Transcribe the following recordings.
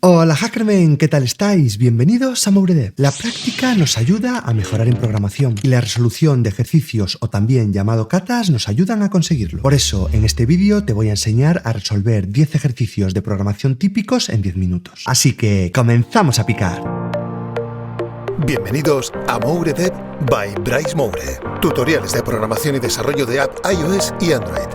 Hola Hackermen, ¿qué tal estáis? Bienvenidos a MoureDev. La práctica nos ayuda a mejorar en programación y la resolución de ejercicios o también llamado katas nos ayudan a conseguirlo. Por eso, en este vídeo te voy a enseñar a resolver 10 ejercicios de programación típicos en 10 minutos. Así que, ¡comenzamos a picar! Bienvenidos a MoureDev by Bryce Moure. Tutoriales de programación y desarrollo de app iOS y Android.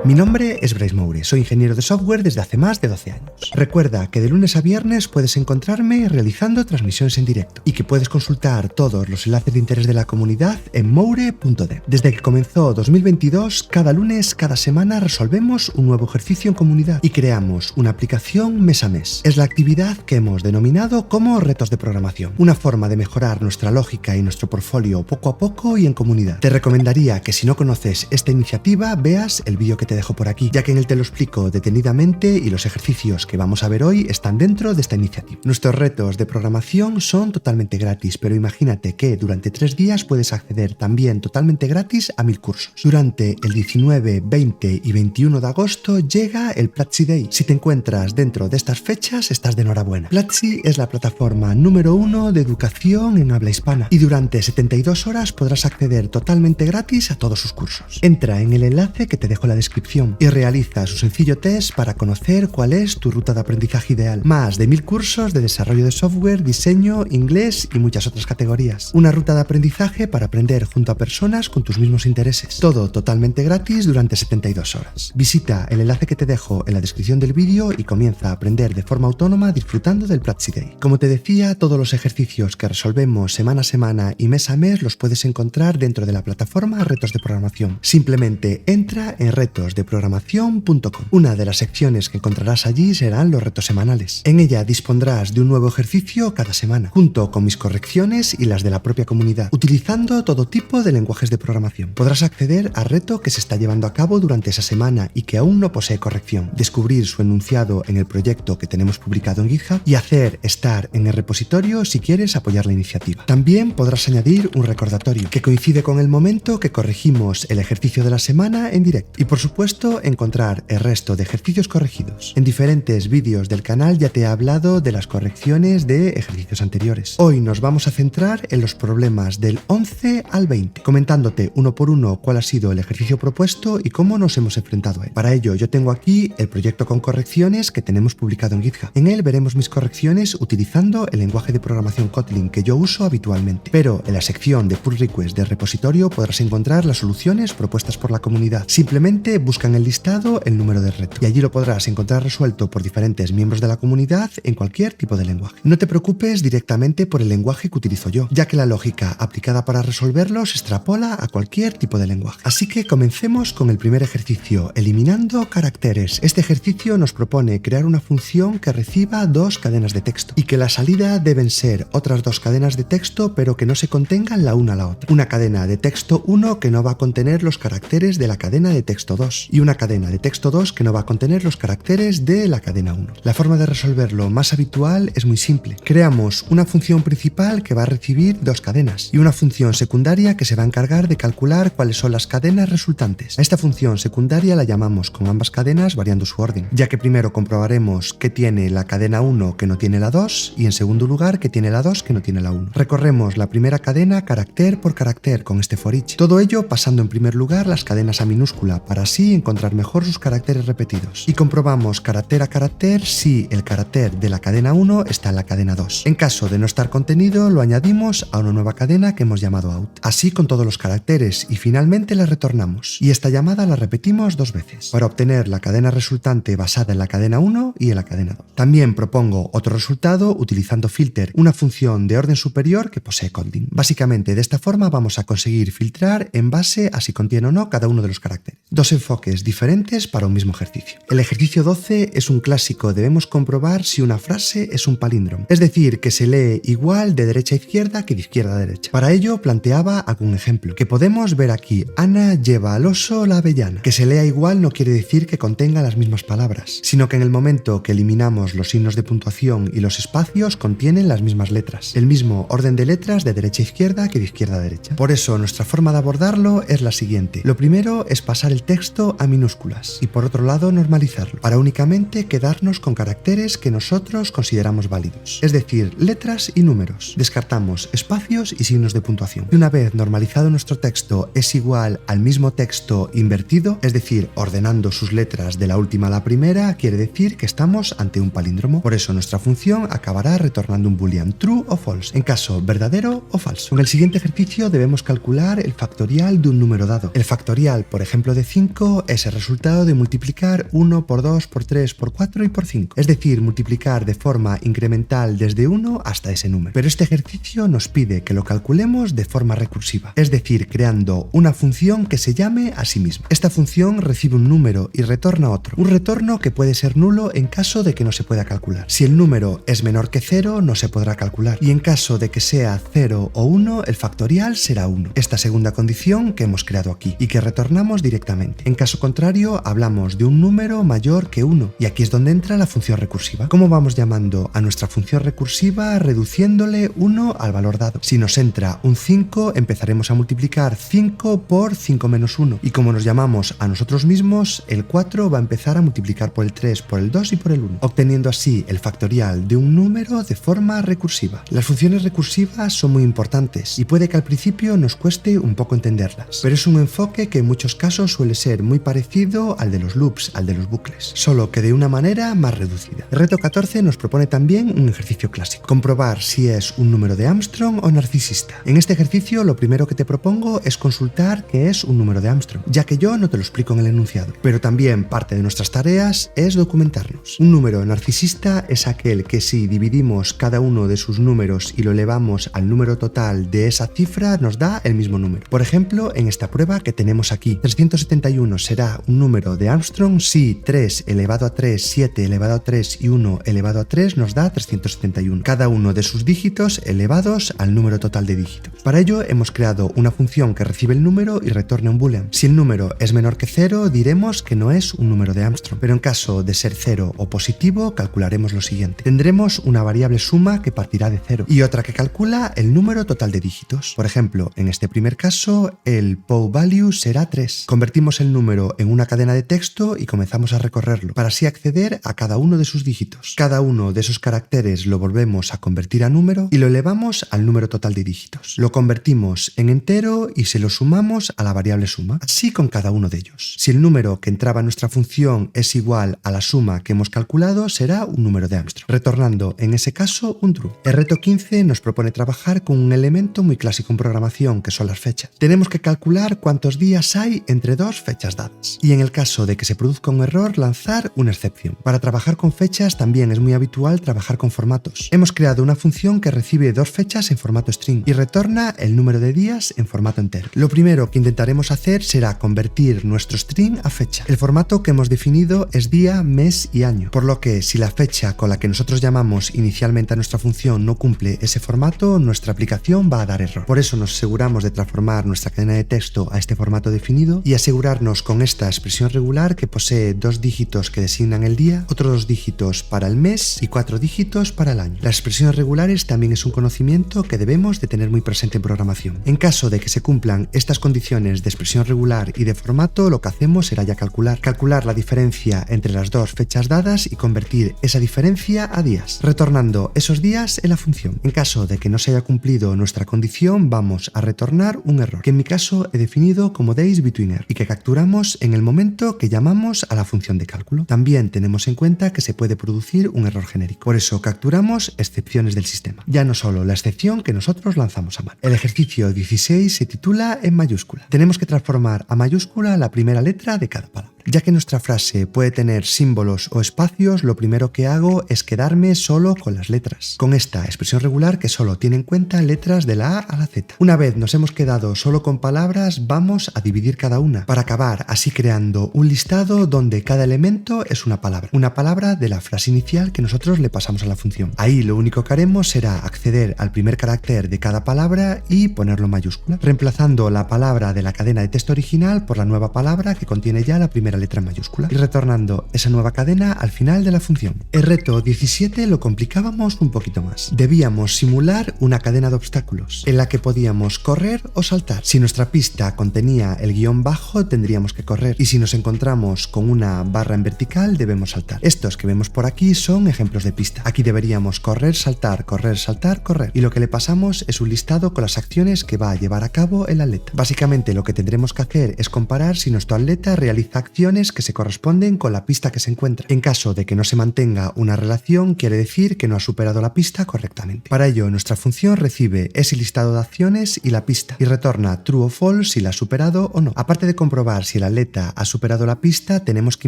Mi nombre es Bryce Moure, soy ingeniero de software desde hace más de 12 años. Recuerda que de lunes a viernes puedes encontrarme realizando transmisiones en directo y que puedes consultar todos los enlaces de interés de la comunidad en moure.dev. Desde que comenzó 2022, cada lunes, cada semana resolvemos un nuevo ejercicio en comunidad y creamos una aplicación mes a mes. Es la actividad que hemos denominado como retos de programación, una forma de mejorar nuestra lógica y nuestro portfolio poco a poco y en comunidad. Te recomendaría que si no conoces esta iniciativa, veas el vídeo que te dejo por aquí, ya que en él te lo explico detenidamente y los ejercicios que vamos a ver hoy están dentro de esta iniciativa. Nuestros retos de programación son totalmente gratis, pero imagínate que durante 3 días puedes acceder también totalmente gratis a 1000 cursos. Durante el 19, 20 y 21 de agosto llega el Platzi Day. Si te encuentras dentro de estas fechas, estás de enhorabuena. Platzi es la plataforma número 1 de educación en habla hispana y durante 72 horas podrás acceder totalmente gratis a todos sus cursos. Entra en el enlace que te dejo en la descripción y realiza su sencillo test para conocer cuál es tu ruta de aprendizaje ideal. Más de 1000 cursos de desarrollo de software, diseño, inglés y muchas otras categorías. Una ruta de aprendizaje para aprender junto a personas con tus mismos intereses. Todo totalmente gratis durante 72 horas. Visita el enlace que te dejo en la descripción del vídeo y comienza a aprender de forma autónoma disfrutando del Platzi Day. Como te decía, todos los ejercicios que resolvemos semana a semana y mes a mes los puedes encontrar dentro de la plataforma Retos de Programación. Simplemente entra en retosdeprogramación.com. Una de las secciones que encontrarás allí serán los retos semanales. En ella dispondrás de un nuevo ejercicio cada semana, junto con mis correcciones y las de la propia comunidad, utilizando todo tipo de lenguajes de programación. Podrás acceder al reto que se está llevando a cabo durante esa semana y que aún no posee corrección, descubrir su enunciado en el proyecto que tenemos publicado en GitHub y hacer estar en el repositorio si quieres apoyar la iniciativa. También podrás añadir un recordatorio que coincide con el momento que corregimos el ejercicio de la semana en directo. Y por supuesto, encontrar el resto de ejercicios corregidos. En diferentes vídeos del canal ya te he hablado de las correcciones de ejercicios anteriores. Hoy nos vamos a centrar en los problemas del 11 al 20, comentándote uno por uno cuál ha sido el ejercicio propuesto y cómo nos hemos enfrentado a él. Para ello, yo tengo aquí el proyecto con correcciones que tenemos publicado en GitHub. En él veremos mis correcciones utilizando el lenguaje de programación Kotlin que yo uso habitualmente. Pero en la sección de pull request del repositorio podrás encontrar las soluciones propuestas por la comunidad. Simplemente busca en el listado el número de reto y allí lo podrás encontrar resuelto por diferentes miembros de la comunidad en cualquier tipo de lenguaje. No te preocupes directamente por el lenguaje que utilizo yo, ya que la lógica aplicada para resolverlo se extrapola a cualquier tipo de lenguaje. Así que comencemos con el primer ejercicio, eliminando caracteres. Este ejercicio nos propone crear una función que reciba 2 cadenas de texto y que la salida deben ser otras 2 cadenas de texto pero que no se contengan la una a la otra. Una cadena de texto 1 que no va a contener los caracteres de la cadena de texto 2 y una cadena de texto 2 que no va a contener los caracteres de la cadena 1. La forma de resolverlo más habitual es muy simple. Creamos una función principal que va a recibir 2 cadenas y una función secundaria que se va a encargar de calcular cuáles son las cadenas resultantes. A esta función secundaria la llamamos con ambas cadenas variando su orden, ya que primero comprobaremos que tiene la cadena 1 que no tiene la 2 y en segundo lugar que tiene la 2 que no tiene la 1. Recorremos la primera cadena carácter por carácter con este for each. Todo ello pasando en primer lugar las cadenas a minúscula para así encontrar mejor sus caracteres repetidos y comprobamos carácter a carácter si el carácter de la cadena 1 está en la cadena 2. En caso de no estar contenido, lo añadimos a una nueva cadena que hemos llamado out. Así con todos los caracteres y finalmente la retornamos y esta llamada la repetimos 2 veces para obtener la cadena resultante basada en la cadena 1 y en la cadena 2. También propongo otro resultado utilizando filter, una función de orden superior que posee Kotlin. Básicamente de esta forma vamos a conseguir filtrar en base a si contiene o no cada uno de los caracteres. 2 enfoques diferentes para un mismo ejercicio. El ejercicio 12 es un clásico, debemos comprobar si una frase es un palíndromo, es decir, que se lee igual de derecha a izquierda que de izquierda a derecha. Para ello planteaba algún ejemplo, que podemos ver aquí: Ana lleva al oso la avellana. Que se lea igual no quiere decir que contenga las mismas palabras, sino que en el momento que eliminamos los signos de puntuación y los espacios contienen las mismas letras, el mismo orden de letras de derecha a izquierda que de izquierda a derecha. Por eso nuestra forma de abordarlo es la siguiente. Lo primero es pasar el texto todo a minúsculas y por otro lado normalizarlo, para únicamente quedarnos con caracteres que nosotros consideramos válidos, es decir, letras y números. Descartamos espacios y signos de puntuación. Y una vez normalizado nuestro texto es igual al mismo texto invertido, es decir, ordenando sus letras de la última a la primera, quiere decir que estamos ante un palíndromo. Por eso nuestra función acabará retornando un boolean true o false, en caso verdadero o falso. En el siguiente ejercicio debemos calcular el factorial de un número dado. El factorial, por ejemplo, de 5 es el resultado de multiplicar 1 por 2, por 3, por 4 y por 5. Es decir, multiplicar de forma incremental desde 1 hasta ese número. Pero este ejercicio nos pide que lo calculemos de forma recursiva, es decir, creando una función que se llame a sí misma. Esta función recibe un número y retorna otro. Un retorno que puede ser nulo en caso de que no se pueda calcular. Si el número es menor que 0, no se podrá calcular. Y en caso de que sea 0 o 1, el factorial será 1. Esta segunda condición que hemos creado aquí y que retornamos directamente. En caso contrario, hablamos de un número mayor que 1. Y aquí es donde entra la función recursiva. ¿Cómo vamos llamando a nuestra función recursiva? Reduciéndole 1 al valor dado. Si nos entra un 5, empezaremos a multiplicar 5 por 5 menos 1. Y como nos llamamos a nosotros mismos, el 4 va a empezar a multiplicar por el 3, por el 2 y por el 1, obteniendo así el factorial de un número de forma recursiva. Las funciones recursivas son muy importantes y puede que al principio nos cueste un poco entenderlas, pero es un enfoque que en muchos casos suele ser muy parecido al de los loops, al de los bucles, solo que de una manera más reducida. El reto 14 nos propone también un ejercicio clásico: comprobar si es un número de Armstrong o narcisista. En este ejercicio lo primero que te propongo es consultar qué es un número de Armstrong, ya que yo no te lo explico en el enunciado, pero también parte de nuestras tareas es documentarnos. Un número narcisista es aquel que si dividimos cada uno de sus números y lo elevamos al número total de esa cifra nos da el mismo número. Por ejemplo, en esta prueba que tenemos aquí, 371 será un número de Armstrong si 3 elevado a 3, 7 elevado a 3 y 1 elevado a 3 nos da 371, cada uno de sus dígitos elevados al número total de dígitos. Para ello hemos creado una función que recibe el número y retorna un boolean. Si el número es menor que 0, diremos que no es un número de Armstrong, pero en caso de ser 0 o positivo, calcularemos lo siguiente. Tendremos una variable suma que partirá de 0 y otra que calcula el número total de dígitos. Por ejemplo, en este primer caso, el POW será 3. Convertimos el número en una cadena de texto y comenzamos a recorrerlo, para así acceder a cada uno de sus dígitos. Cada uno de esos caracteres lo volvemos a convertir a número y lo elevamos al número total de dígitos. Lo convertimos en entero y se lo sumamos a la variable suma, así con cada uno de ellos. Si el número que entraba en nuestra función es igual a la suma que hemos calculado, será un número de Armstrong, retornando en ese caso un true. El reto 15 nos propone trabajar con un elemento muy clásico en programación, que son las fechas. Tenemos que calcular cuántos días hay entre dos fechas dadas y en el caso de que se produzca un error, lanzar una excepción. Para trabajar con fechas también es muy habitual trabajar con formatos. Hemos creado una función que recibe dos fechas en formato string y retorna el número de días en formato entero. Lo primero que intentaremos hacer será convertir nuestro string a fecha. El formato que hemos definido es día, mes y año, por lo que si la fecha con la que nosotros llamamos inicialmente a nuestra función no cumple ese formato, nuestra aplicación va a dar error. Por eso nos aseguramos de transformar nuestra cadena de texto a este formato definido y asegurarnos con esta expresión regular que posee dos dígitos que designan el día, otros dos dígitos para el mes y 4 dígitos para el año. Las expresiones regulares también es un conocimiento que debemos de tener muy presente en programación. En caso de que se cumplan estas condiciones de expresión regular y de formato, lo que hacemos será ya calcular la diferencia entre las dos fechas dadas y convertir esa diferencia a días, retornando esos días en la función. En caso de que no se haya cumplido nuestra condición, vamos a retornar un error, que en mi caso he definido como daysBetweenError y que capturamos en el momento que llamamos a la función de cálculo. También tenemos en cuenta que se puede producir un error genérico, por eso capturamos excepciones del sistema, ya no solo la excepción que nosotros lanzamos a mano. El ejercicio 16 se titula en mayúscula. Tenemos que transformar a mayúscula la primera letra de cada palabra. Ya que nuestra frase puede tener símbolos o espacios, lo primero que hago es quedarme solo con las letras, con esta expresión regular que solo tiene en cuenta letras de la A a la Z. Una vez nos hemos quedado solo con palabras, vamos a dividir cada una, para acabar así creando un listado donde cada elemento es una palabra de la frase inicial que nosotros le pasamos a la función. Ahí lo único que haremos será acceder al primer carácter de cada palabra y ponerlo en mayúscula, reemplazando la palabra de la cadena de texto original por la nueva palabra que contiene ya la primera primera letra mayúscula y retornando esa nueva cadena al final de la función. El reto 17 lo complicábamos un poquito más. Debíamos simular una cadena de obstáculos en la que podíamos correr o saltar. Si nuestra pista contenía el guión bajo, tendríamos que correr, y si nos encontramos con una barra en vertical, debemos saltar. Estos que vemos por aquí son ejemplos de pista. Aquí deberíamos correr, saltar, correr, saltar, correr, y lo que le pasamos es un listado con las acciones que va a llevar a cabo el atleta. Básicamente lo que tendremos que hacer es comparar si nuestro atleta realiza acciones que se corresponden con la pista que se encuentra. En caso de que no se mantenga una relación, quiere decir que no ha superado la pista correctamente. Para ello, nuestra función recibe ese listado de acciones y la pista, y retorna true o false si la ha superado o no. Aparte de comprobar si el atleta ha superado la pista, tenemos que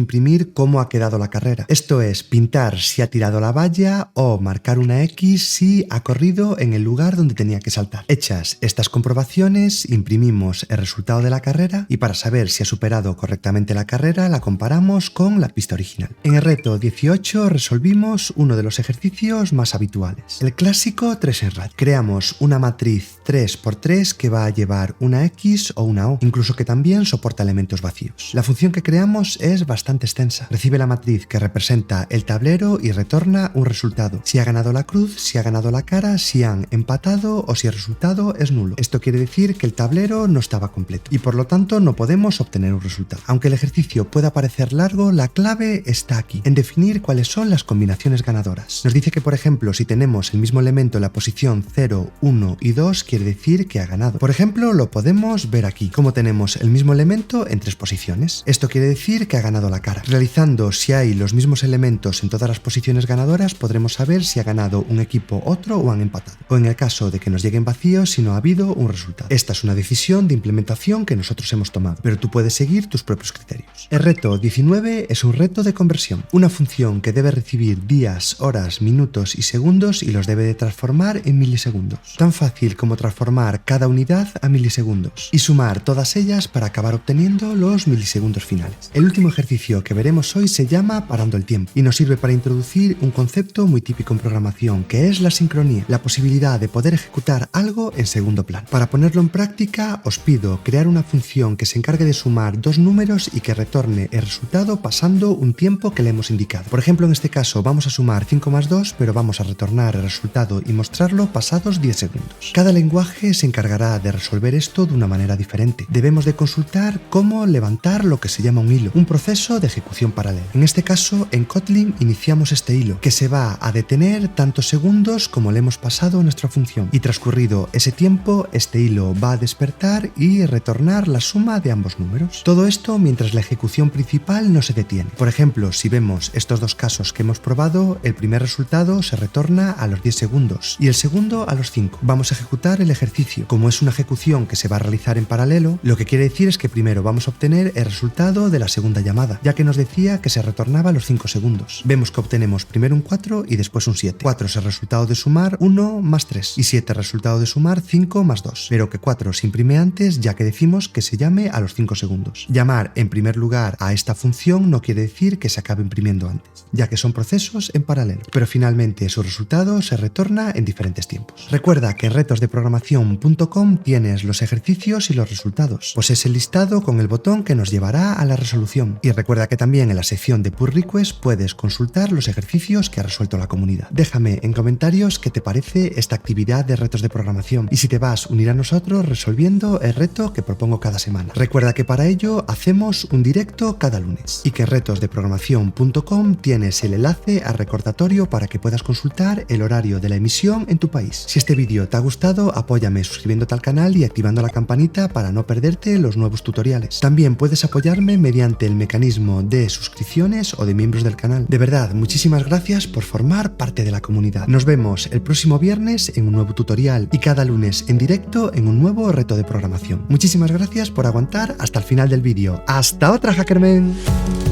imprimir cómo ha quedado la carrera. Esto es, pintar si ha tirado la valla o marcar una X si ha corrido en el lugar donde tenía que saltar. Hechas estas comprobaciones, imprimimos el resultado de la carrera, y para saber si ha superado correctamente la carrera, la comparamos con la pista original. En el reto 18 resolvimos uno de los ejercicios más habituales, el clásico 3 en radio. Creamos una matriz 3×3 que va a llevar una X o una O, incluso que también soporta elementos vacíos. La función que creamos es bastante extensa. Recibe la matriz que representa el tablero y retorna un resultado. Si ha ganado la cruz, si ha ganado la cara, si han empatado o si el resultado es nulo. Esto quiere decir que el tablero no estaba completo y por lo tanto no podemos obtener un resultado. Aunque el ejercicio pueda parecer largo, la clave está aquí, en definir cuáles son las combinaciones ganadoras. Nos dice que, por ejemplo, si tenemos el mismo elemento en la posición 0, 1 y 2, quiere decir que ha ganado. Por ejemplo, lo podemos ver aquí, como tenemos el mismo elemento en 3 posiciones. Esto quiere decir que ha ganado la cara. Realizando si hay los mismos elementos en todas las posiciones ganadoras, podremos saber si ha ganado un equipo, otro o han empatado. O en el caso de que nos lleguen vacíos, si no ha habido un resultado. Esta es una decisión de implementación que nosotros hemos tomado, pero tú puedes seguir tus propios criterios. El reto 19 es un reto de conversión, una función que debe recibir días, horas, minutos y segundos y los debe de transformar en milisegundos. Tan fácil como transformar cada unidad a milisegundos y sumar todas ellas para acabar obteniendo los milisegundos finales. El último ejercicio que veremos hoy se llama parando el tiempo y nos sirve para introducir un concepto muy típico en programación, que es la sincronía, la posibilidad de poder ejecutar algo en segundo plano. Para ponerlo en práctica, os pido crear una función que se encargue de sumar dos números y que retorne el resultado pasando un tiempo que le hemos indicado. Por ejemplo, en este caso vamos a sumar 5 más 2, pero vamos a retornar el resultado y mostrarlo pasados 10 segundos. Cada lenguaje se encargará de resolver esto de una manera diferente. Debemos de consultar cómo levantar lo que se llama un hilo, un proceso de ejecución paralela. En este caso, en Kotlin iniciamos este hilo, que se va a detener tantos segundos como le hemos pasado a nuestra función, y transcurrido ese tiempo, este hilo va a despertar y retornar la suma de ambos números. Todo esto mientras la ejecución principal no se detiene. Por ejemplo, si vemos estos dos casos que hemos probado, el primer resultado se retorna a los 10 segundos y el segundo a los 5. Vamos a ejecutar el ejercicio. Como es una ejecución que se va a realizar en paralelo, lo que quiere decir es que primero vamos a obtener el resultado de la segunda llamada, ya que nos decía que se retornaba a los 5 segundos. Vemos que obtenemos primero un 4 y después un 7. 4 es el resultado de sumar 1 más 3 y 7 el resultado de sumar 5 más 2. Pero que 4 se imprime antes, ya que decimos que se llame a los 5 segundos. Llamar en primer lugar a esta función no quiere decir que se acabe imprimiendo antes, ya que son procesos en paralelo, pero finalmente su resultado se retorna en diferentes tiempos. Recuerda que en retosdeprogramación.com tienes los ejercicios y los resultados, pues es el listado con el botón que nos llevará a la resolución. Y recuerda que también en la sección de Pull Request puedes consultar los ejercicios que ha resuelto la comunidad. Déjame en comentarios qué te parece esta actividad de retos de programación y si te vas a unir a nosotros resolviendo el reto que propongo cada semana. Recuerda que para ello hacemos un directo cada lunes y que en retosdeprogramación.com tienes el enlace al recordatorio para que puedas consultar el horario de la emisión en tu país. Si este vídeo te ha gustado, apóyame suscribiéndote al canal y activando la campanita para no perderte los nuevos tutoriales. También puedes apoyarme mediante el mecanismo de suscripciones o de miembros del canal. De verdad, muchísimas gracias por formar parte de la comunidad. Nos vemos el próximo viernes en un nuevo tutorial y cada lunes en directo en un nuevo reto de programación. Muchísimas gracias por aguantar hasta el final del vídeo. ¡Hasta otra, Hackermen!